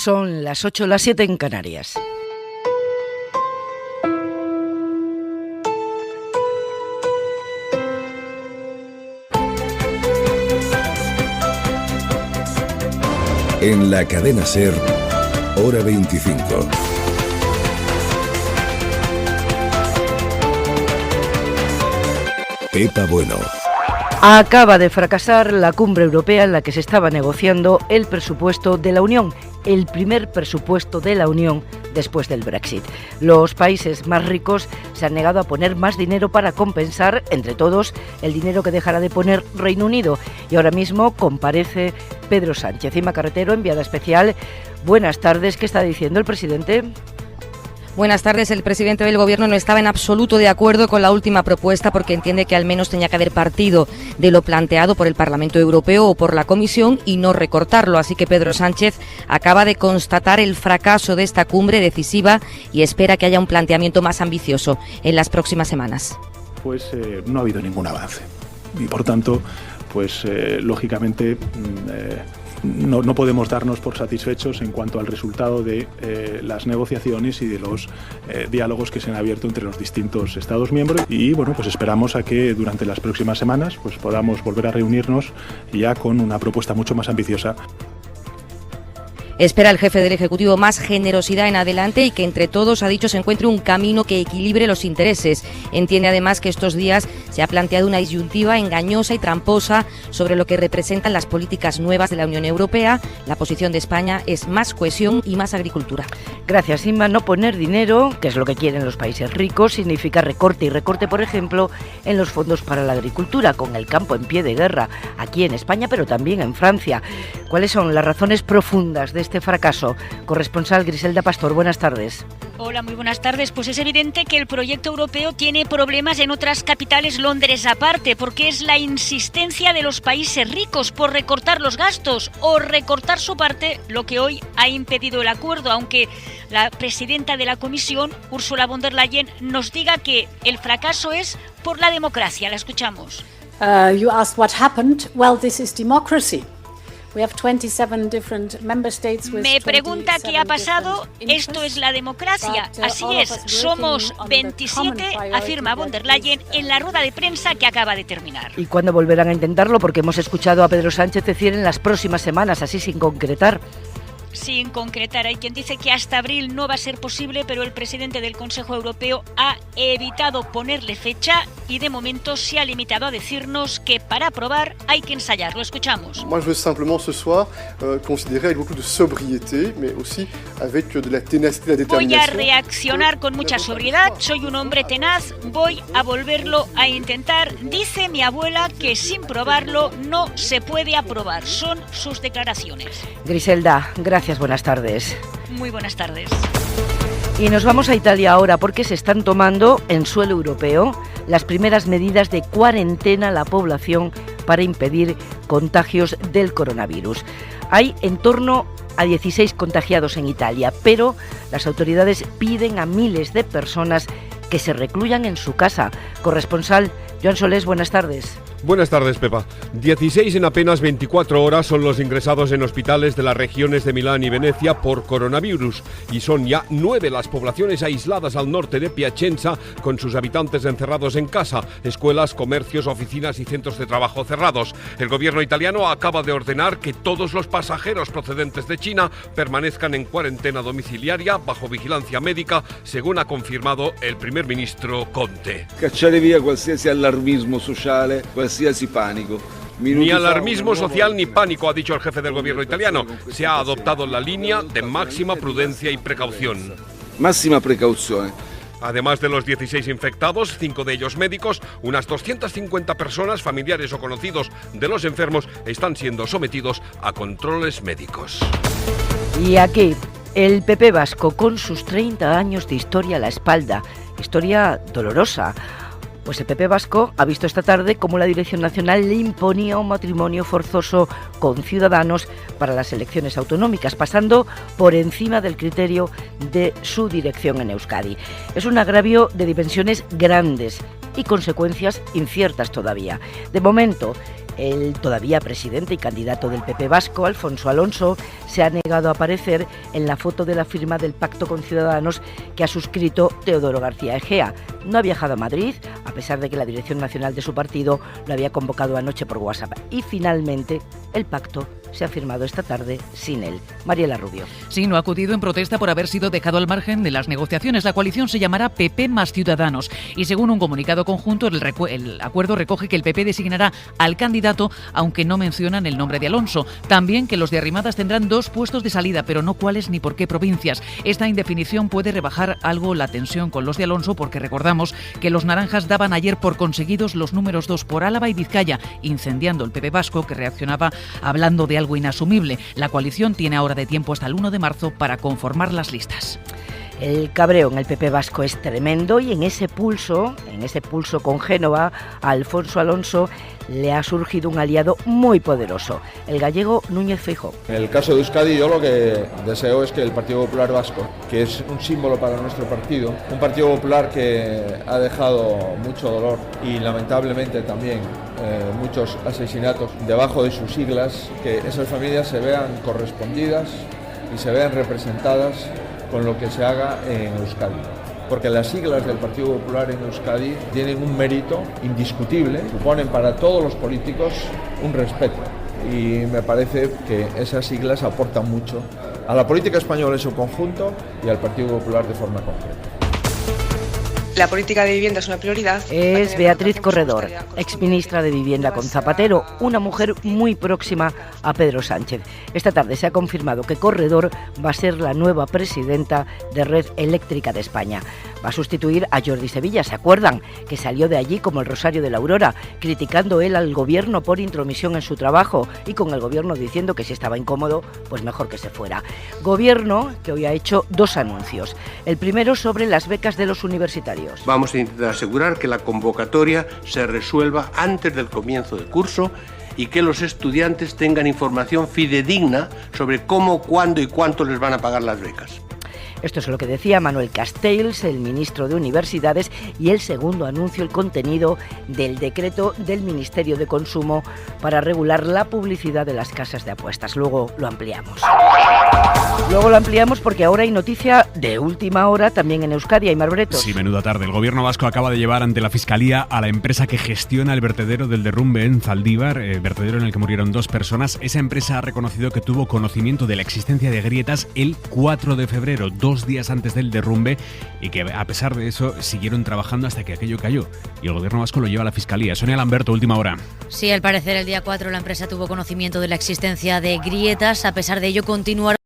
Son las 8, las 7 en Canarias. En la cadena SER, hora 25. Pepa Bueno. Acaba de fracasar la cumbre europea en la que se estaba negociando el presupuesto de la Unión, el primer presupuesto de la Unión después del Brexit. Los países más ricos se han negado a poner más dinero para compensar, entre todos, el dinero que dejará de poner Reino Unido. Y ahora mismo comparece Pedro Sánchez. Ima Carretero, enviada especial. Buenas tardes. ¿Qué está diciendo el presidente? Buenas tardes. El presidente del Gobierno no estaba en absoluto de acuerdo con la última propuesta porque entiende que al menos tenía que haber partido de lo planteado por el Parlamento Europeo o por la Comisión y no recortarlo. Así que Pedro Sánchez acaba de constatar el fracaso de esta cumbre decisiva y espera que haya un planteamiento más ambicioso en las próximas semanas. Pues no ha habido ningún avance y por tanto, lógicamente no podemos darnos por satisfechos en cuanto al resultado de las negociaciones y de los diálogos que se han abierto entre los distintos Estados miembros y esperamos a que durante las próximas semanas podamos volver a reunirnos ya con una propuesta mucho más ambiciosa. Espera el jefe del Ejecutivo más generosidad en adelante y que entre todos, ha dicho, se encuentre un camino que equilibre los intereses. Entiende además que estos días se ha planteado una disyuntiva engañosa y tramposa sobre lo que representan las políticas nuevas de la Unión Europea. La posición de España es más cohesión y más agricultura. Gracias, Inma. No poner dinero, que es lo que quieren los países ricos, significa recorte y recorte, por ejemplo, en los fondos para la agricultura, con el campo en pie de guerra, aquí en España, pero también en Francia. ¿Cuáles son las razones profundas de este fracaso? Corresponsal Griselda Pastor, buenas tardes. Hola, muy buenas tardes. Pues es evidente que el proyecto europeo tiene problemas en otras capitales, Londres aparte, porque es la insistencia de los países ricos por recortar los gastos o recortar su parte, lo que hoy ha impedido el acuerdo, aunque la presidenta de la Comisión, Ursula von der Leyen, nos diga que el fracaso es por la democracia. La escuchamos. You asked what happened. Well, this is democracy. Me pregunta qué ha pasado. Esto es la democracia. Así es, somos 27, afirma von der Leyen en la rueda de prensa que acaba de terminar. ¿Y cuándo volverán a intentarlo? Porque hemos escuchado a Pedro Sánchez decir en las próximas semanas, así sin concretar. Sin concretar, hay quien dice que hasta abril no va a ser posible, pero el presidente del Consejo Europeo ha evitado ponerle fecha y de momento se ha limitado a decirnos que para aprobar hay que ensayar. Lo escuchamos. Moi, je veux simplement ce soir considérer avec beaucoup de sobriété, mais aussi avec de la ténacité, la déterminación. Voy a reaccionar con mucha sobriedad, soy un hombre tenaz, voy a volverlo a intentar. Dice mi abuela que sin probarlo no se puede aprobar. Son sus declaraciones. Griselda, gracias, buenas tardes. Muy buenas tardes. Y nos vamos a Italia ahora porque se están tomando en suelo europeo las primeras medidas de cuarentena a la población para impedir contagios del coronavirus. Hay en torno a 16 contagiados en Italia, pero las autoridades piden a miles de personas que se recluyan en su casa. Corresponsal Joan Solés, buenas tardes. Buenas tardes, Pepa. 16 en apenas 24 horas son los ingresados en hospitales de las regiones de Milán y Venecia por coronavirus y son ya 9 las poblaciones aisladas al norte de Piacenza con sus habitantes encerrados en casa, escuelas, comercios, oficinas y centros de trabajo cerrados. El gobierno italiano acaba de ordenar que todos los pasajeros procedentes de China permanezcan en cuarentena domiciliaria bajo vigilancia médica, según ha confirmado el primer ministro Conte. Cacciare via qualsiasi allarmismo sociale, qualsiasi pánico. Ni alarmismo social ni pánico, ha dicho el jefe del gobierno italiano. Se ha adoptado la línea de máxima prudencia y precaución. Máxima precaución. Además de los 16 infectados, 5 de ellos médicos, unas 250 personas, familiares o conocidos de los enfermos, están siendo sometidos a controles médicos. Y aquí, el PP vasco, con sus 30 años de historia a la espalda, historia dolorosa. Pues el PP vasco ha visto esta tarde cómo la Dirección Nacional le imponía un matrimonio forzoso con Ciudadanos para las elecciones autonómicas, pasando por encima del criterio de su dirección en Euskadi. Es un agravio de dimensiones grandes y consecuencias inciertas todavía. De momento, El todavía presidente y candidato del PP vasco, Alfonso Alonso, se ha negado a aparecer en la foto de la firma del pacto con Ciudadanos que ha suscrito Teodoro García Egea. No ha viajado a Madrid, a pesar de que la dirección nacional de su partido lo había convocado anoche por WhatsApp. Y finalmente, el pacto se ha firmado esta tarde sin él. Mariela Rubio. Sí, no ha acudido en protesta por haber sido dejado al margen de las negociaciones. La coalición se llamará PP más Ciudadanos y según un comunicado conjunto, el acuerdo recoge que el PP designará al candidato, aunque no mencionan el nombre de Alonso. También que los de Arrimadas tendrán 2 puestos de salida, pero no cuáles ni por qué provincias. Esta indefinición puede rebajar algo la tensión con los de Alonso, porque recordamos que los naranjas daban ayer por conseguidos los números 2 por Álava y Vizcaya, incendiando el PP vasco, que reaccionaba hablando de algo inasumible. La coalición tiene ahora de tiempo hasta el 1 de marzo para conformar las listas. El cabreo en el PP vasco es tremendo y en ese pulso con Génova, a Alfonso Alonso le ha surgido un aliado muy poderoso, el gallego Núñez Feijóo. En el caso de Euskadi, yo lo que deseo es que el Partido Popular Vasco, que es un símbolo para nuestro partido, un Partido Popular que ha dejado mucho dolor y lamentablemente también muchos asesinatos debajo de sus siglas, que esas familias se vean correspondidas y se vean representadas con lo que se haga en Euskadi. Porque las siglas del Partido Popular en Euskadi tienen un mérito indiscutible, suponen para todos los políticos un respeto. Y me parece que esas siglas aportan mucho a la política española en su conjunto y al Partido Popular de forma concreta. La política de vivienda es una prioridad. Es Beatriz Corredor, exministra de Vivienda con Zapatero, una mujer muy próxima a Pedro Sánchez. Esta tarde se ha confirmado que Corredor va a ser la nueva presidenta de Red Eléctrica de España. Va a sustituir a Jordi Sevilla, ¿se acuerdan? Que salió de allí como el Rosario de la Aurora, criticando él al gobierno por intromisión en su trabajo y con el gobierno diciendo que si estaba incómodo, pues mejor que se fuera. Gobierno que hoy ha hecho 2 anuncios. El primero sobre las becas de los universitarios. Vamos a intentar asegurar que la convocatoria se resuelva antes del comienzo del curso y que los estudiantes tengan información fidedigna sobre cómo, cuándo y cuánto les van a pagar las becas. Esto es lo que decía Manuel Castells, el ministro de Universidades, y el segundo anuncio, el contenido del decreto del Ministerio de Consumo para regular la publicidad de las casas de apuestas. Luego lo ampliamos. Porque ahora hay noticia de última hora también en Euskadi. Aimar Bretos. Sí, menuda tarde. El gobierno vasco acaba de llevar ante la Fiscalía a la empresa que gestiona el vertedero del derrumbe en Zaldívar, vertedero en el que murieron 2 personas. Esa empresa ha reconocido que tuvo conocimiento de la existencia de grietas el 4 de febrero, 2 días antes del derrumbe, y que a pesar de eso siguieron trabajando hasta que aquello cayó. Y el gobierno vasco lo lleva a la Fiscalía. Sonia Lamberto, última hora. Sí, al parecer el día 4 la empresa tuvo conocimiento de la existencia de grietas. A pesar de ello continuaron